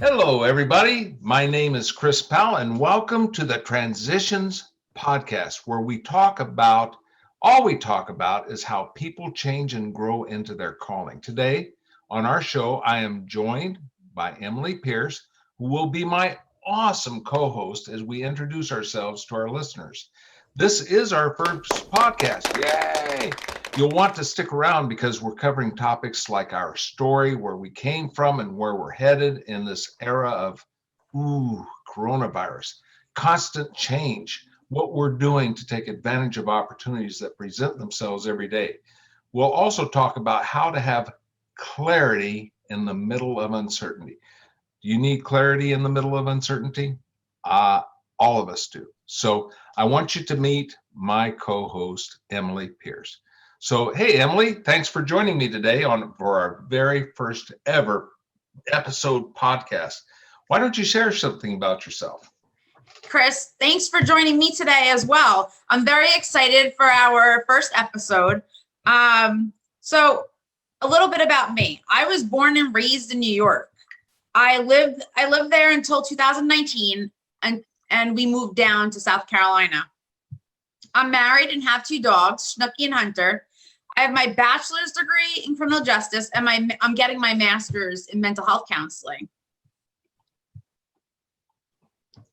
Hello, everybody. My name is Chris Powell, and welcome to the Transitions Podcast, where all we talk about is how people change and grow into their calling. Today on our show, I am joined by Emily Pierce, who will be my awesome co host as we introduce ourselves to our listeners. This is our first podcast. Yay! You'll want to stick around because we're covering topics like our story, where we came from, and where we're headed in this era of coronavirus, constant change, what we're doing to take advantage of opportunities that present themselves every day. We'll also talk about how to have clarity in the middle of uncertainty. Do you need clarity in the middle of uncertainty? All of us do. So I want you to meet my co-host, Emily Pierce. So, hey, Emily, thanks for joining me today for our very first ever episode podcast. Why don't you share something about yourself? Chris, thanks for joining me today as well. I'm very excited for our first episode. So a little bit about me. I was born and raised in New York. I lived there until 2019, and we moved down to South Carolina. I'm married and have two dogs, Snooky and Hunter. I have my bachelor's degree in criminal justice, and I'm getting my master's in mental health counseling.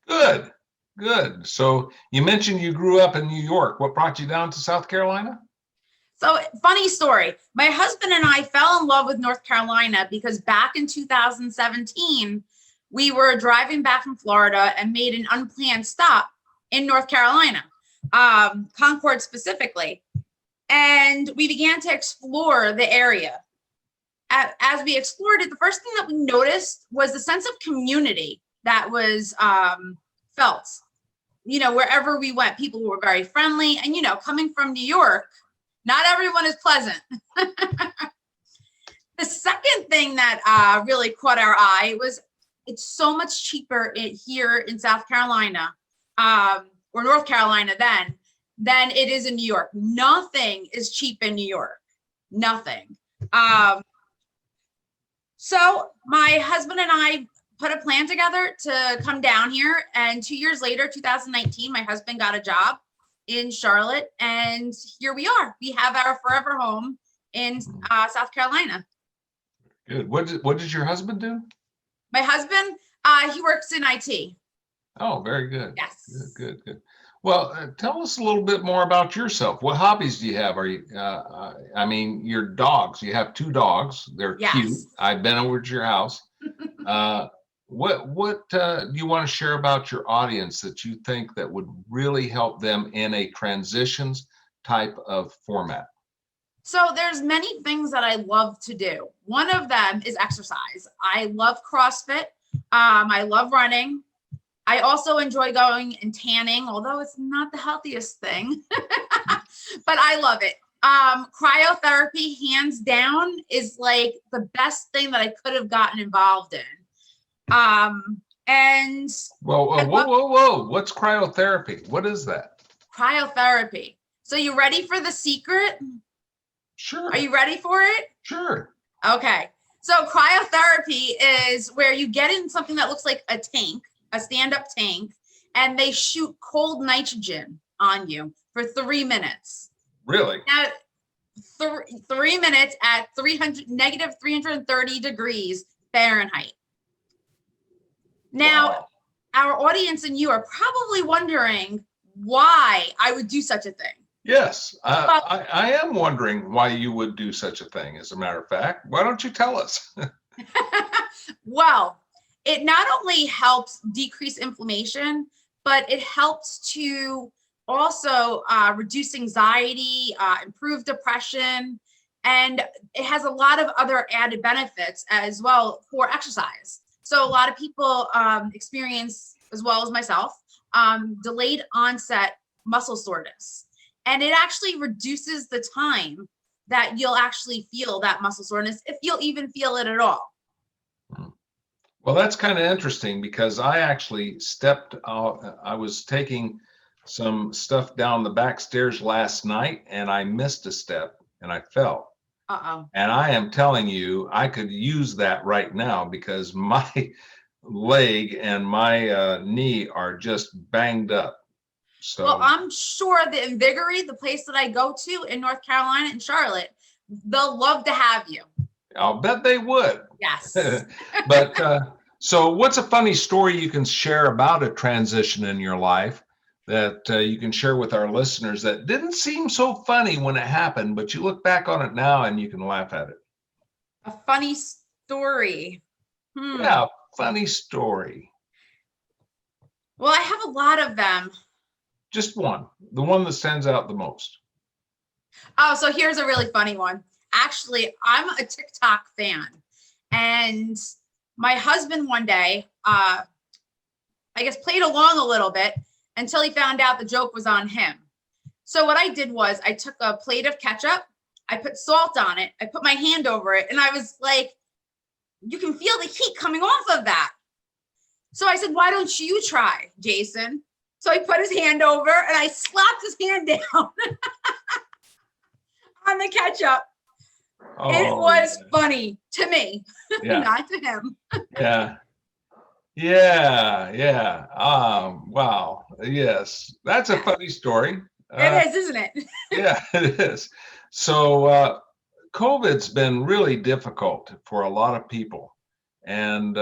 Good. So you mentioned you grew up in New York. What brought you down to South Carolina? So, funny story. My husband and I fell in love with North Carolina because back in 2017, we were driving back from Florida and made an unplanned stop in North Carolina, Concord specifically. And we began to explore the area. As we explored it, the first thing that we noticed was the sense of community that was felt. Wherever we went, people were very friendly. And, coming from New York, not everyone is pleasant. The second thing that really caught our eye was it's so much cheaper here in South Carolina, or North Carolina then, than it is in New York. Nothing is cheap in New York. Nothing. So my husband and I put a plan together to come down here. And 2 years later, 2019, my husband got a job in Charlotte. And here we are. We have our forever home in South Carolina. Good. What does your husband do? My husband, he works in IT. Oh, very good. Yes. Good. Well, tell us a little bit more about yourself. What hobbies do you have? Are you, your dogs, you have two dogs. They're cute. I've been over to your house. What do you want to share about your audience that you think that would really help them in a transitions type of format? So there's many things that I love to do. One of them is exercise. I love CrossFit. I love running. I also enjoy going and tanning, although it's not the healthiest thing, but I love it. Cryotherapy, hands down, is like the best thing that I could have gotten involved in. And whoa. What's cryotherapy? What is that? Cryotherapy. So you ready for the secret? Sure. Are you ready for it? Sure. Okay. So cryotherapy is where you get in something that looks like a tank, a stand-up tank, and they shoot cold nitrogen on you for 3 minutes. Really? At 3 minutes at negative 330 degrees Fahrenheit. Now, wow. Our audience and you are probably wondering why I would do such a thing. Yes, I am wondering why you would do such a thing, as a matter of fact. Why don't you tell us? Well, it not only helps decrease inflammation, but it helps to also reduce anxiety, improve depression, and it has a lot of other added benefits as well for exercise. So a lot of people experience, as well as myself, delayed onset muscle soreness. And it actually reduces the time that you'll actually feel that muscle soreness, if you'll even feel it at all. Well, that's kind of interesting because I actually stepped out. I was taking some stuff down the back stairs last night and I missed a step and I fell. Uh-oh. And I am telling you, I could use that right now because my leg and my knee are just banged up. So, Well, I'm sure that Invigorate, the place that I go to in North Carolina and Charlotte, they'll love to have you. I'll bet they would. Yes. But so what's a funny story you can share about a transition in your life that you can share with our listeners that didn't seem so funny when it happened, but you look back on it now and you can laugh at it? A funny story. Yeah, funny story. Well, I have a lot of them. Just one, the one that stands out the most. Oh, so here's a really funny one. Actually, I'm a TikTok fan. And my husband one day, I guess, played along a little bit until he found out the joke was on him. So what I did was I took a plate of ketchup, I put salt on it, I put my hand over it, and I was like, you can feel the heat coming off of that. So I said, why don't you try, Jason? So he put his hand over and I slapped his hand down on the ketchup. Oh, it was funny to me, yeah. not to him. Yeah. Wow. Yes, that's a funny story. It is, isn't it? Yeah, it is. So COVID's been really difficult for a lot of people. And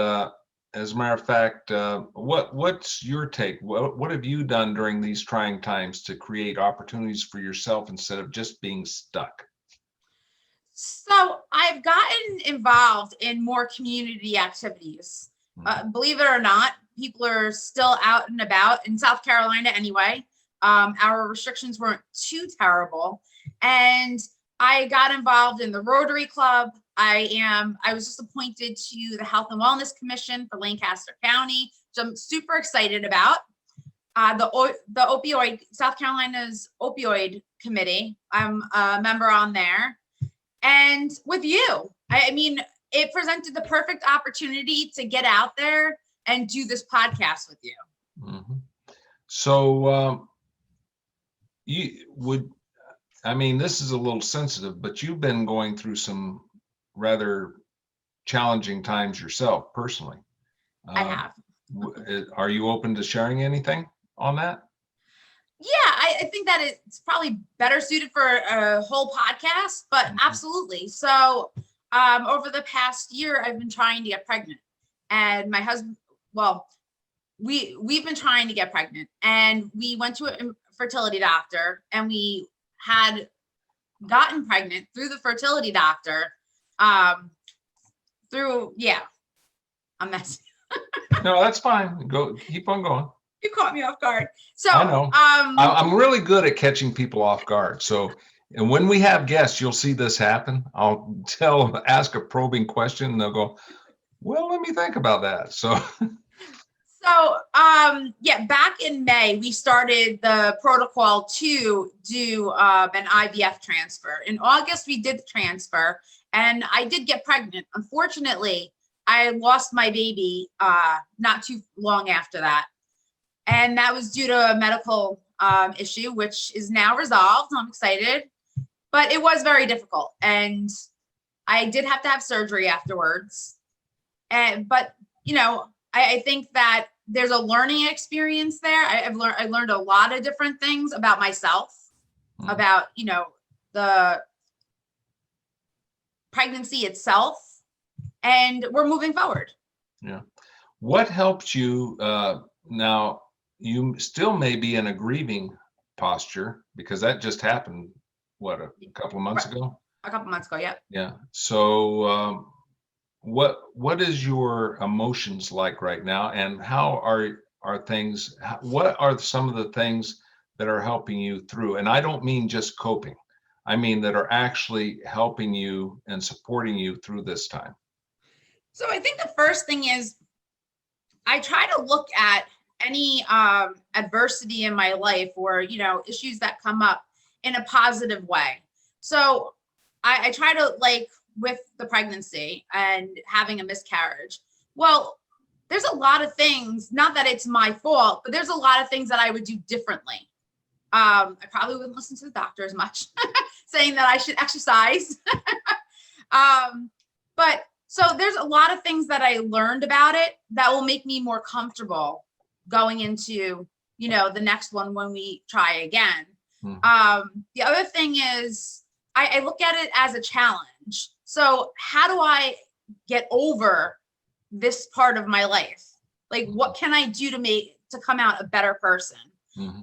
as a matter of fact, what's your take? What have you done during these trying times to create opportunities for yourself instead of just being stuck? So I've gotten involved in more community activities. Believe it or not, people are still out and about in South Carolina anyway. Our restrictions weren't too terrible. And I got involved in the Rotary Club. I was just appointed to the Health and Wellness Commission for Lancaster County, which I'm super excited about. The opioid, South Carolina's opioid committee, I'm a member on there. And with you, I mean, it presented the perfect opportunity to get out there and do this podcast with you. Mm-hmm. So this is a little sensitive, but you've been going through some rather challenging times yourself personally. I have. Are you open to sharing anything on that? Yeah, I think that it's probably better suited for a whole podcast, but absolutely. So over the past year, I've been trying to get pregnant. And my husband, well, we've been trying to get pregnant. And we went to a fertility doctor and we had gotten pregnant through the fertility doctor. I'm messy. No, that's fine. Keep on going. You caught me off guard. So I know. I'm really good at catching people off guard. So, and when we have guests, you'll see this happen. I'll ask a probing question, and they'll go, "Well, let me think about that." So back in May, we started the protocol to do an IVF transfer. In August, we did the transfer, and I did get pregnant. Unfortunately, I lost my baby not too long after that. And that was due to a medical issue, which is now resolved. I'm excited, but it was very difficult. And I did have to have surgery afterwards. But I think that there's a learning experience there. I learned a lot of different things about myself, about, the pregnancy itself, and we're moving forward. Yeah. What helped you now? You still may be in a grieving posture because that just happened, what, a couple of months ago? A couple months ago, yep. Yeah. So what is your emotions like right now, and how are things, what are some of the things that are helping you through? And I don't mean just coping. I mean that are actually helping you and supporting you through this time. So I think the first thing is I try to look at any adversity in my life or, issues that come up in a positive way. So I try to, like with the pregnancy and having a miscarriage, well, there's a lot of things, not that it's my fault, but there's a lot of things that I would do differently. I probably wouldn't listen to the doctor as much saying that I should exercise. But So there's a lot of things that I learned about it that will make me more comfortable going into, the next one when we try again. The other thing is I look at it as a challenge. So how do I get over this part of my life? Like, what can I do to come out a better person?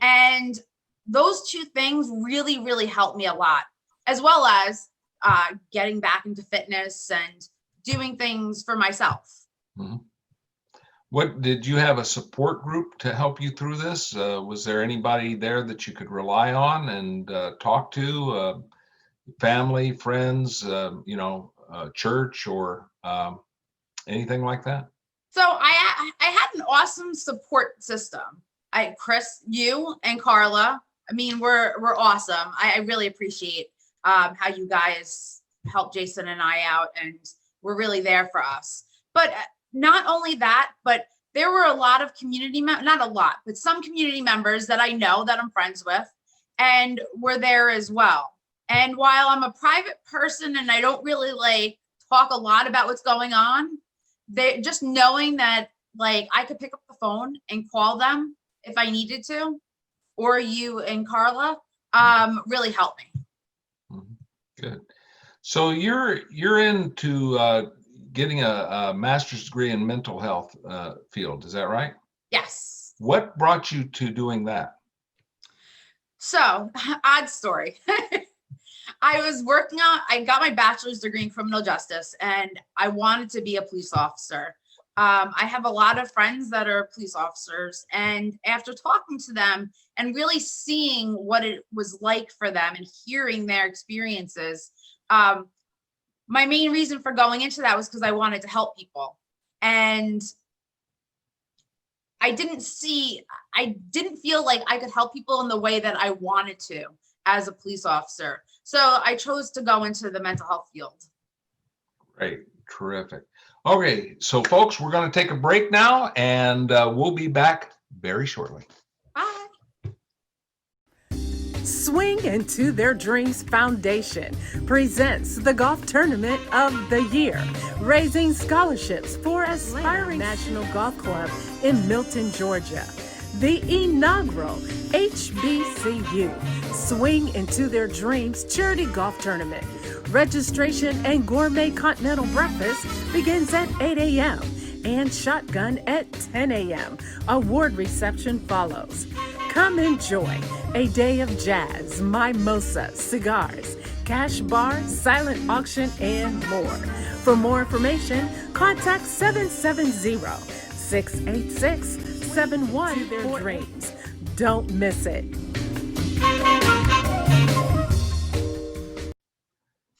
And those two things really, really helped me a lot, as well as getting back into fitness and doing things for myself. What did you have a support group to help you through this? Was there anybody there that you could rely on and talk to? Family, friends, church, or anything like that? So I had an awesome support system. Chris, you and Carla. I mean, we're awesome. I really appreciate how you guys help Jason and I out, and we're really there for us. But not only that, but there were a lot of not a lot, but some community members that I know that I'm friends with, and were there as well. And while I'm a private person and I don't really talk a lot about what's going on, they just knowing that I could pick up the phone and call them if I needed to, or you and Carla, really helped me. Good. So you're into getting a master's degree in mental health field. Is that right? Yes. What brought you to doing that? So, odd story. I got my bachelor's degree in criminal justice, and I wanted to be a police officer. I have a lot of friends that are police officers, and after talking to them and really seeing what it was like for them and hearing their experiences, my main reason for going into that was because I wanted to help people. And I didn't feel like I could help people in the way that I wanted to as a police officer. So I chose to go into the mental health field. Great. Terrific. Okay. So folks, we're going to take a break now, and we'll be back very shortly. Bye. Swing Into Their Dreams Foundation presents the Golf Tournament of the Year, raising scholarships for aspiring National Golf Club in Milton, Georgia. The inaugural HBCU Swing Into Their Dreams Charity Golf Tournament. Registration and gourmet continental breakfast begins at 8 a.m. and shotgun at 10 a.m. Award reception follows. Come enjoy a day of jazz, mimosa, cigars, cash bar, silent auction, and more. For more information, contact 770-686-7143. Don't miss it.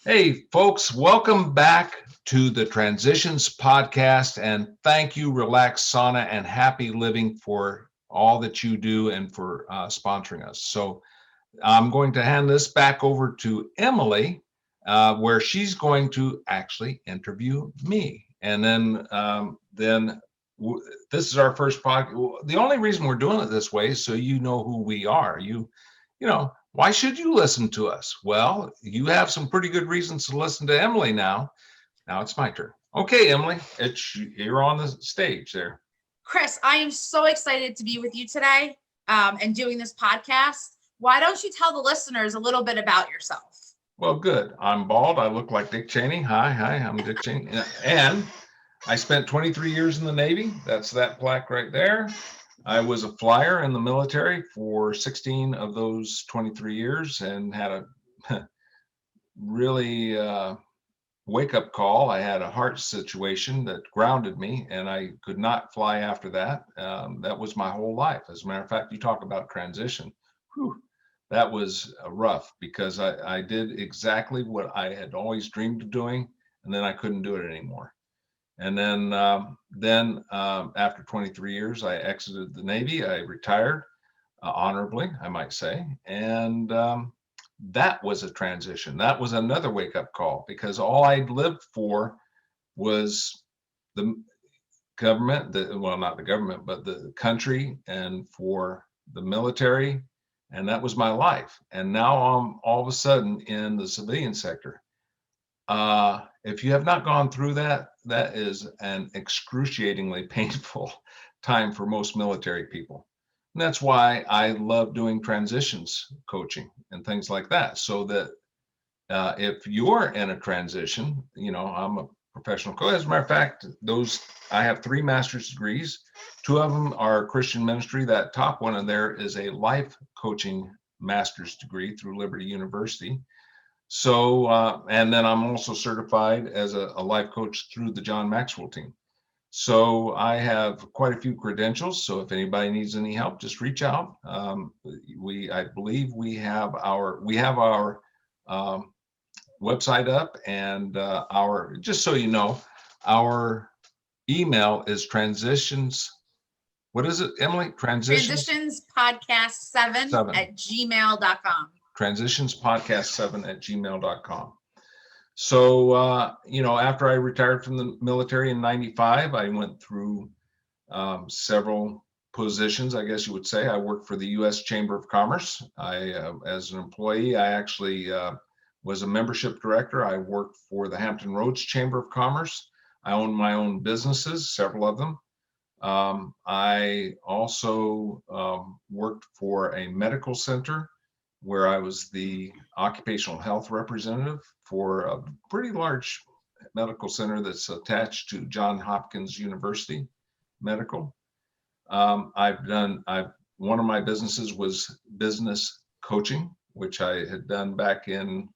Hey, folks, welcome back to the Transitions Podcast, and thank you, Relax Sauna and Happy Living, for all that you do and for sponsoring us. So I'm going to hand this back over to Emily, where she's going to actually interview me. And then this is our first podcast. The only reason we're doing it this way is so you know who we are. Why should you listen to us? Well, you have some pretty good reasons to listen to Emily now. Now it's my turn. Okay, Emily, you're on the stage there. Chris, I am so excited to be with you today and doing this podcast. Why don't you tell the listeners a little bit about yourself? Well, good. I'm bald. I look like Dick Cheney. Hi, I'm Dick Cheney. And I spent 23 years in the Navy. That's that plaque right there. I was a flyer in the military for 16 of those 23 years and had a really wake-up call. I had a heart situation that grounded me, and I could not fly after that. That was my whole life. As a matter of fact, you talk about transition. Whew, that was rough, because I did exactly what I had always dreamed of doing, and then I couldn't do it anymore. And then after 23 years, I exited the Navy. I retired honorably, I might say. And that was a transition. That was another wake-up call, because all I'd lived for was the government, not the government, but the country, and for the military. And that was my life. And now I'm all of a sudden in the civilian sector. If you have not gone through that, that is an excruciatingly painful time for most military people. And that's why I love doing transitions coaching and things like that, so that if you're in a transition, I'm a professional coach. As a matter of fact, I have 3 master's degrees. 2 of them are Christian ministry. That top one in there is a life coaching master's degree through Liberty University. So, and then I'm also certified as a life coach through the John Maxwell team. So I have quite a few credentials. So if anybody needs any help, just reach out. I believe we have our website up, and just so you know, our email is transitions. What is it, Emily? Transitionspodcast7@gmail.com. Transitionspodcast7@gmail.com. So, after I retired from the military in 95, I went through several positions, I guess you would say. I worked for the U.S. Chamber of Commerce. As an employee, I actually was a membership director. I worked for the Hampton Roads Chamber of Commerce. I owned my own businesses, several of them. I also worked for a medical center where I was the occupational health representative for a pretty large medical center that's attached to Johns Hopkins University Medical. One of my businesses was business coaching, which I had done back in,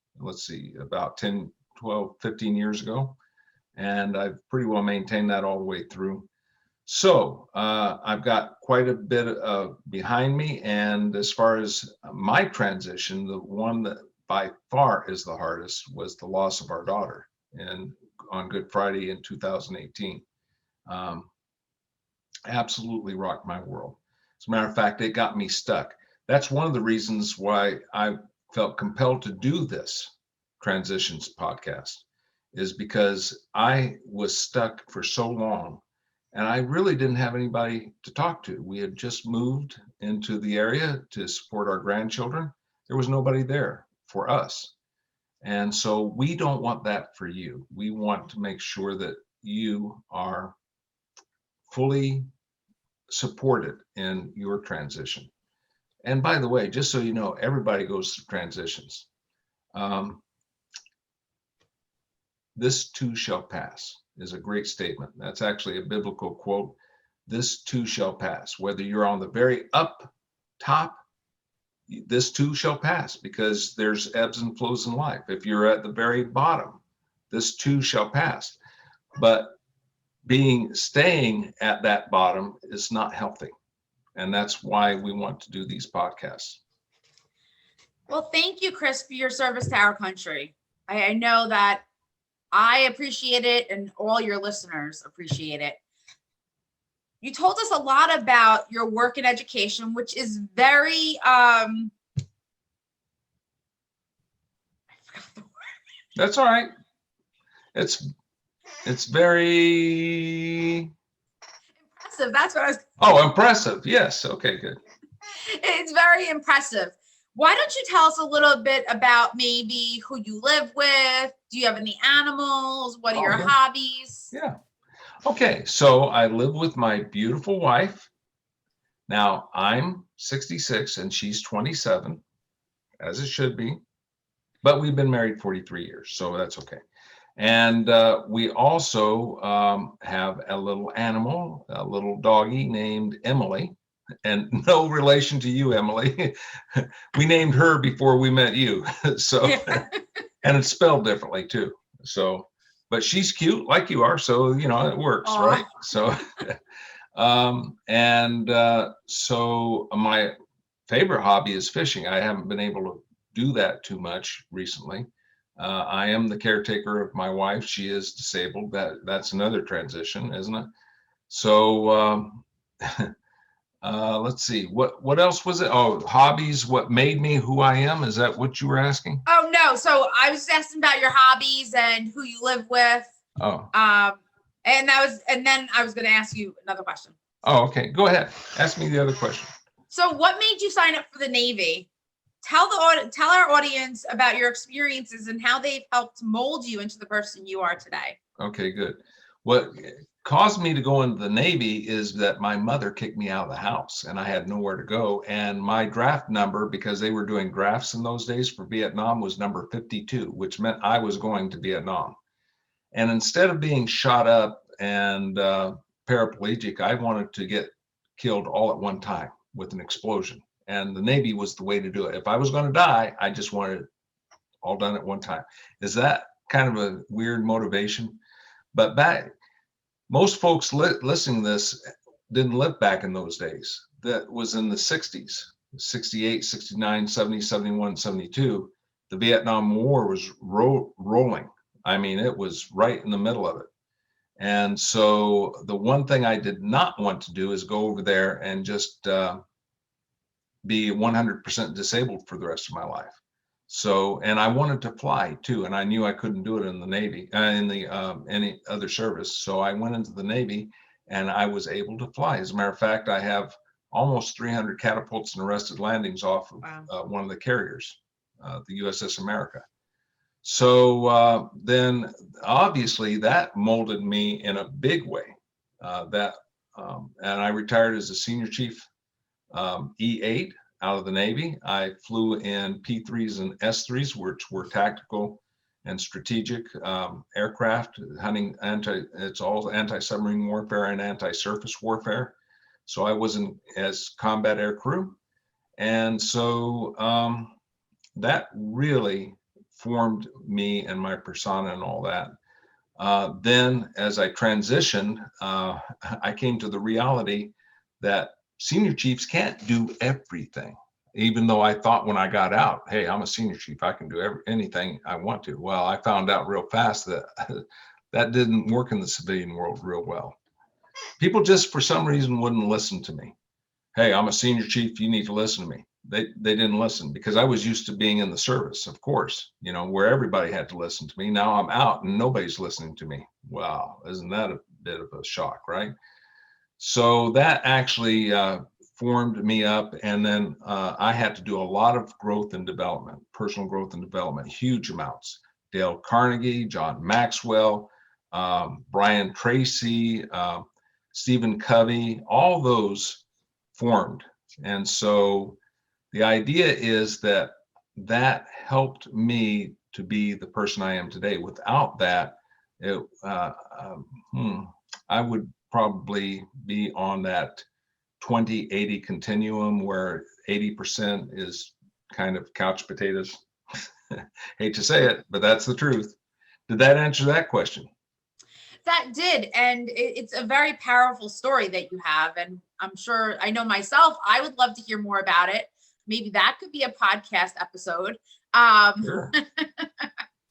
about 10, 12, 15 years ago. And I've pretty well maintained that all the way through. So I've got quite a bit behind me. And as far as my transition, the one that by far is the hardest was the loss of our daughter on Good Friday in 2018. Absolutely rocked my world. As a matter of fact, it got me stuck. That's one of the reasons why I felt compelled to do this Transitions podcast, is because I was stuck for so long. And I really didn't have anybody to talk to. We had just moved into the area to support our grandchildren. There was nobody there for us. And so we don't want that for you. We want to make sure that you are fully supported in your transition. And by the way, just so you know, everybody goes through transitions. This too shall pass is a great statement. That's actually a biblical quote. This too shall pass. Whether you're on the very up top, this too shall pass, because there's ebbs and flows in life. If you're at the very bottom, this too shall pass. But staying at that bottom is not healthy. And that's why we want to do these podcasts. Well, thank you, Chris, for your service to our country. I know that I appreciate it, and all your listeners appreciate it. You told us a lot about your work in education, which is very, I forgot the word. That's all right. It's very Impressive. That's what I was. Oh, impressive. Yes. Okay, good. It's very impressive. Why don't you tell us a little bit about maybe who you live with? Do you have any animals? What are your hobbies? Yeah. Okay. So I live with my beautiful wife. Now I'm 66 and she's 27, as it should be. But we've been married 43 years, so that's okay. And we also have a little animal, a little doggy named Emily. And no relation to you, Emily. We named her before we met you. So, and it's spelled differently too. So, but she's cute like you are. So, it works, Aww. Right? So, so my favorite hobby is fishing. I haven't been able to do that too much recently. I am the caretaker of my wife. She is disabled. That's another transition, isn't it? So, let's see, what else was it? Oh, hobbies, what made me who I am? Is that what you were asking? Oh, no. So I was asking about your hobbies and who you live with. Oh. And then I was going to ask you another question. Oh, okay. Go ahead. Ask me the other question. So what made you sign up for the Navy? tell our audience about your experiences and how they've helped mold you into the person you are today. Okay, good. What caused me to go into the Navy is that my mother kicked me out of the house and I had nowhere to go. And my draft number, because they were doing drafts in those days for Vietnam, was number 52, which meant I was going to Vietnam. And instead of being shot up and paraplegic, I wanted to get killed all at one time with an explosion. And the Navy was the way to do it. If I was going to die, I just wanted it all done at one time. Is that kind of a weird motivation? But most folks listening to this didn't live back in those days. That was in the 60s, 68, 69, 70, 71, 72. The Vietnam War was rolling. I mean, it was right in the middle of it. And so the one thing I did not want to do is go over there and just be 100% disabled for the rest of my life. So, and I wanted to fly too, and I knew I couldn't do it in the Navy, any other service. So I went into the Navy, and I was able to fly. As a matter of fact, I have almost 300 catapults and arrested landings off of one of the carriers, the USS America. So then, obviously, that molded me in a big way. And I retired as a senior chief E8. Out of the Navy. I flew in P3s and S3s, which were tactical and strategic aircraft, hunting it's all anti-submarine warfare and anti-surface warfare. So I was as combat air crew. And so that really formed me and my persona and all that. Then as I transitioned, I came to the reality that senior chiefs can't do everything, even though I thought when I got out, hey, I'm a senior chief, I can do anything I want to. Well, I found out real fast that that didn't work in the civilian world real well. People just for some reason wouldn't listen to me. Hey, I'm a senior chief, you need to listen to me. They didn't listen because I was used to being in the service, of course, where everybody had to listen to me. Now I'm out and nobody's listening to me. Wow, isn't that a bit of a shock, right? So that actually formed me up. And then I had to do a lot of growth and development, personal growth and development, huge amounts. Dale Carnegie, John Maxwell, Brian Tracy, Stephen Covey, all those formed. And so the idea is that helped me to be the person I am today. Without that, I would probably be on that 20-80 continuum where 80% is kind of couch potatoes. Hate to say it, but that's the truth. Did that answer that question? That did. And it's a very powerful story that you have. And I'm sure, I know myself, I would love to hear more about it. Maybe that could be a podcast episode. Sure.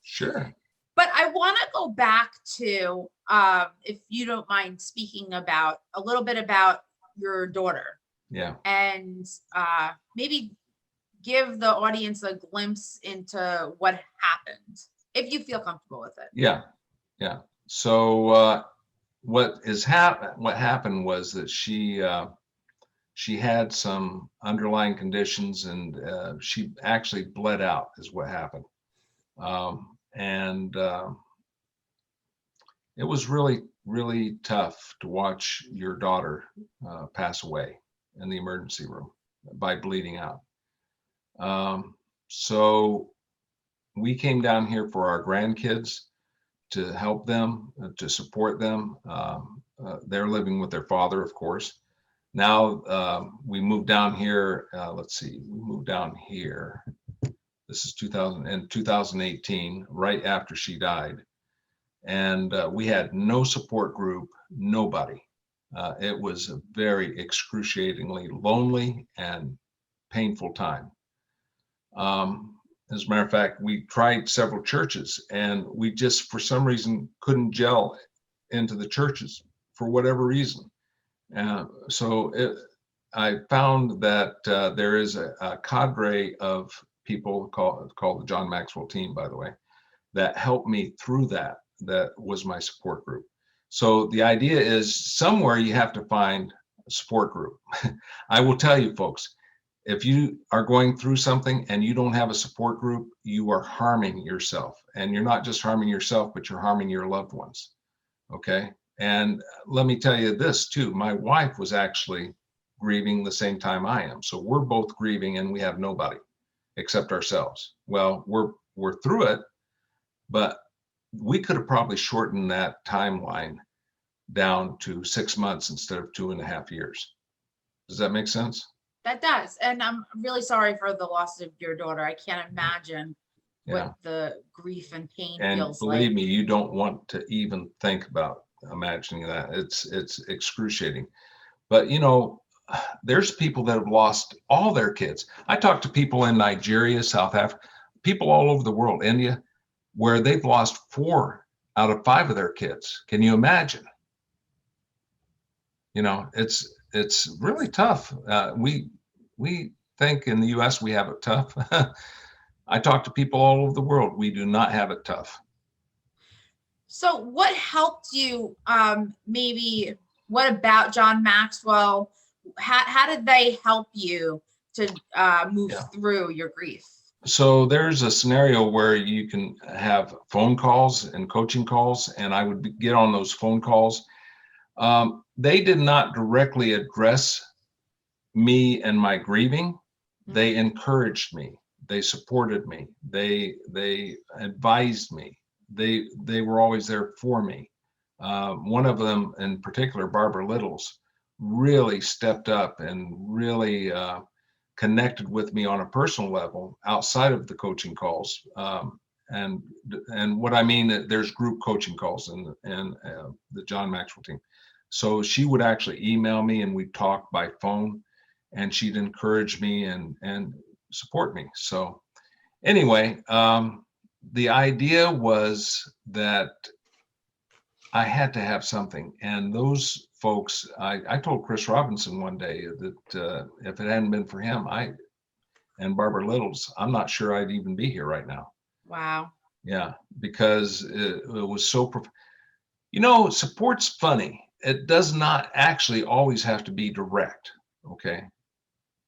Sure. But I want to go back to, if you don't mind speaking about a little bit about your daughter. Yeah. And maybe give the audience a glimpse into what happened, if you feel comfortable with it. Yeah. Yeah. So what happened was that she had some underlying conditions, and she actually bled out is what happened. And it was really, really tough to watch your daughter pass away in the emergency room by bleeding out. So we came down here for our grandkids to help them, to support them. They're living with their father, of course. Now we moved down here. We moved down here. This is 2018, right after she died. And we had no support group, nobody. It was a very excruciatingly lonely and painful time. As a matter of fact, we tried several churches and we just, for some reason, couldn't gel into the churches for whatever reason. I found that there is a cadre of people called the John Maxwell team, by the way, that helped me through that. That was my support group. So the idea is somewhere you have to find a support group. I will tell you, folks, If you are going through something and you don't have a support group, you are harming yourself. And you're not just harming yourself, but you're harming your loved ones. Okay. And let me tell you this too. My wife was actually grieving the same time I am. So we're both grieving and we have nobody except ourselves. Well, we're through it, but we could have probably shortened that timeline down to 6 months instead of 2.5 years. Does that make sense? That does. And I'm really sorry for the loss of your daughter. I can't imagine what the grief and pain And feels believe like. me, you don't want to even think about imagining that. It's excruciating. But you know, there's people that have lost all their kids. I talk to people in Nigeria, South Africa, people all over the world, India, where they've lost 4 out of 5 of their kids. Can you imagine? You know, it's really tough. We think in the U.S. we have it tough. I talk to people all over the world. We do not have it tough. So what helped you, maybe what about John Maxwell? How did they help you to move through your grief? So there's a scenario where you can have phone calls and coaching calls, and I would get on those phone calls. They did not directly address me and my grieving. They encouraged me. They supported me. They advised me. They were always there for me. One of them in particular, Barbara Littles, really stepped up and really connected with me on a personal level outside of the coaching calls. And what I mean, there's group coaching calls in the John Maxwell team. So she would actually email me and we'd talk by phone, and she'd encourage me and support me. So anyway, the idea was that I had to have something. And those folks, I told Chris Robinson one day that if it hadn't been for him, and Barbara Littles, I'm not sure I'd even be here right now. Wow. Yeah, because it was so, you know, support's funny. It does not actually always have to be direct, okay,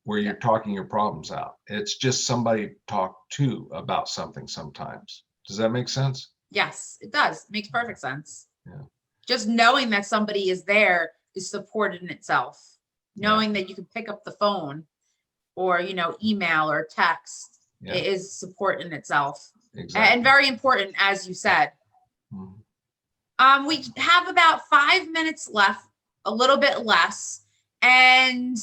where you're talking your problems out. It's just somebody to talk to about something sometimes. Does that make sense? Yes, it does. It makes perfect sense. Yeah. Just knowing that somebody is there is support in itself. Knowing that you can pick up the phone or, you know, email or text is support in itself. Exactly. And very important, as you said. Mhm. We have about 5 minutes left, a little bit less. And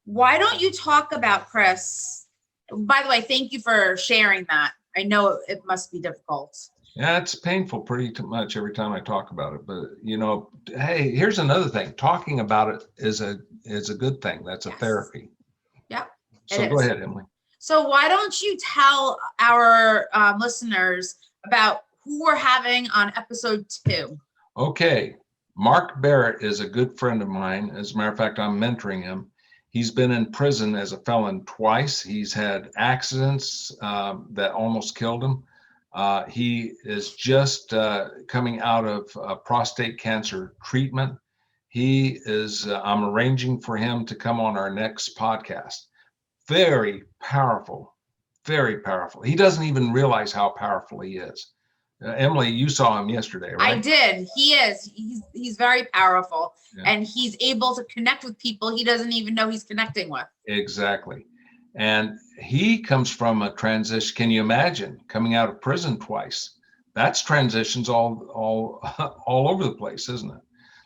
why don't you talk about, Chris? By the way, thank you for sharing that. I know it must be difficult. Yeah, it's painful pretty much every time I talk about it. But you know, hey, here's another thing. Talking about it is a good thing. That's a therapy. Yeah. So go ahead, Emily. So why don't you tell our listeners about who we're having on episode 2? Okay. Mark Barrett is a good friend of mine. As a matter of fact, I'm mentoring him. He's been in prison as a felon twice. He's had accidents that almost killed him. He is just coming out of prostate cancer treatment. He is, I'm arranging for him to come on our next podcast. Very powerful, very powerful. He doesn't even realize how powerful he is. Emily, you saw him yesterday, right? I did. He is. He's very powerful, and he's able to connect with people he doesn't even know he's connecting with. Exactly. And he comes from a transition. Can you imagine coming out of prison twice? That's transitions all over the place, isn't it?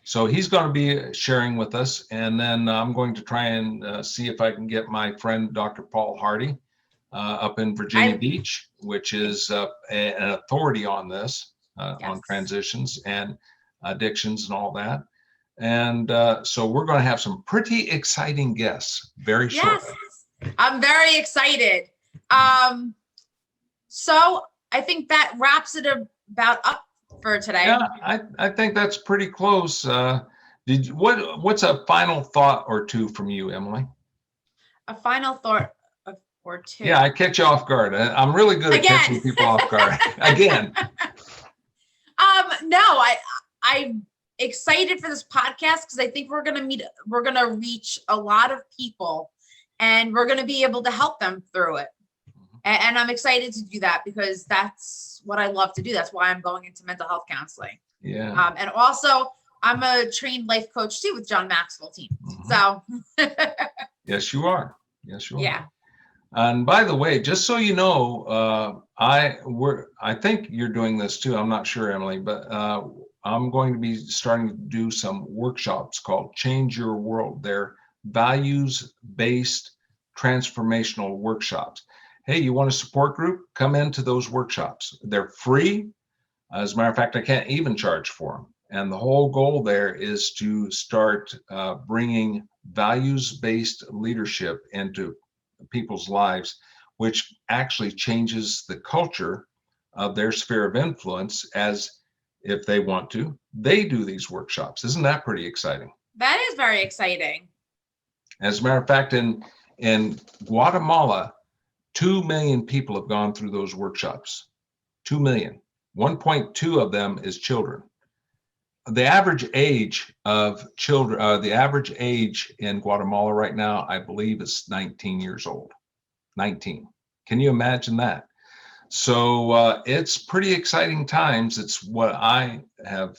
So he's going to be sharing with us, and then I'm going to try and see if I can get my friend Dr. Paul Hardy up in Virginia Beach, which is an authority on this, on transitions and addictions and all that. And so we're going to have some pretty exciting guests very shortly. I'm very excited. So I think that wraps it about up for today. Yeah, I think that's pretty close. What's a final thought or two from you, Emily? A final thought or two. Yeah, I catch you off guard. I'm really good at catching people off guard. Again. No, I'm excited for this podcast because I think we're gonna reach a lot of people. and we're going to be able to help them through it. And I'm excited to do that because that's what I love to do. That's why I'm going into mental health counseling. Yeah. And also I'm a trained life coach too with John Maxwell team. So Yes, you are. Yes, you are. yeah. And by the way, just so you know, I think you're doing this too. I'm not sure, Emily, but I'm going to be starting to do some workshops called Change Your World. They're values-based transformational workshops. Hey, you want a support group? Come into those workshops. They're free. As a matter of fact, I can't even charge for them. And the whole goal there is to start bringing values-based leadership into people's lives, which actually changes the culture of their sphere of influence, as if they want to, they do these workshops. Isn't that pretty exciting? That is very exciting. As a matter of fact, in Guatemala, 2 million people have gone through those workshops. 2 million. 1.2 of them is children. The average age of children, the average age in Guatemala right now, I believe, is 19 years old. 19. Can you imagine that? So it's pretty exciting times. It's what I have,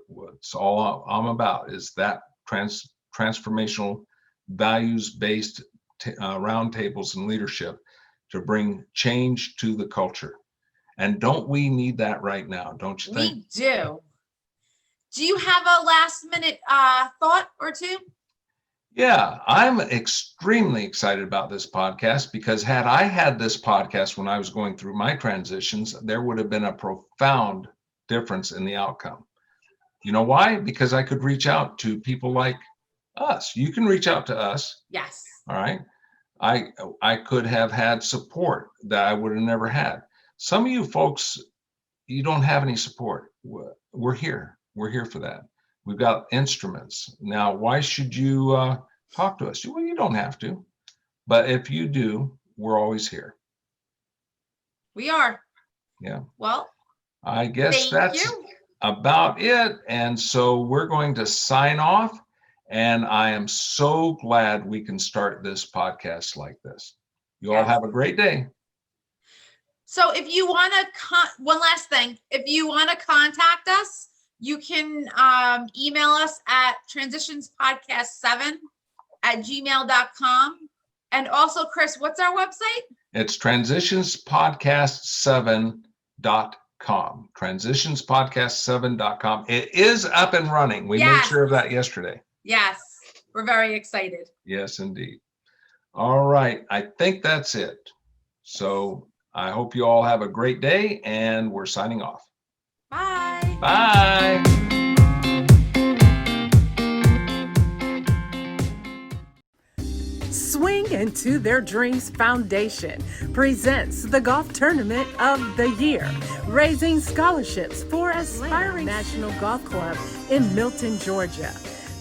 what's all I'm about is that transformational values-based roundtables and leadership to bring change to the culture. And don't we need that right now? Don't you think? We do. Do you have a last minute thought or two? Yeah, I'm extremely excited about this podcast because had I had this podcast when I was going through my transitions, there would have been a profound difference in the outcome. You know why? Because I could reach out to people like us. You can reach out to us. Yes. All right. I could have had support that I would have never had. Some of you folks, you don't have any support. We're here. We're here for that. We've got instruments. Now, why should you talk to us? Well, you don't have to. But if you do, we're always here. We are. Yeah. Well, I guess thank that's you. about it. And so we're going to sign off. And I am so glad we can start this podcast like this. You all have a great day. So if you want to, one last thing, if you want to contact us, you can email us at transitionspodcast7@gmail.com. And also, Chris, what's our website? It's transitionspodcast7.com. Transitionspodcast7.com. It is up and running. We made sure of that yesterday. Yes, we're very excited. Yes, indeed. All right. I think that's it. So I hope you all have a great day, and we're signing off. Bye. Bye. Swing Into Their Dreams Foundation presents the golf tournament of the year, raising scholarships for aspiring National Golf Club in Milton, Georgia.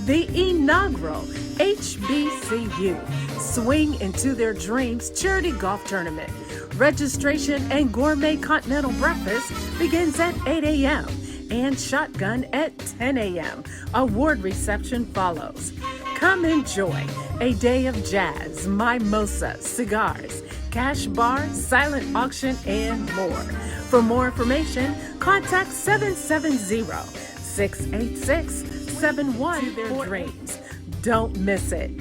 The inaugural HBCU Swing Into Their Dreams Charity Golf Tournament. Registration and gourmet continental breakfast begins at 8 a.m. and shotgun at 10 a.m. Award reception follows. Come enjoy a day of jazz, mimosa, cigars, cash bar, silent auction, and more. For more information, contact 770-686-7143. Don't miss it.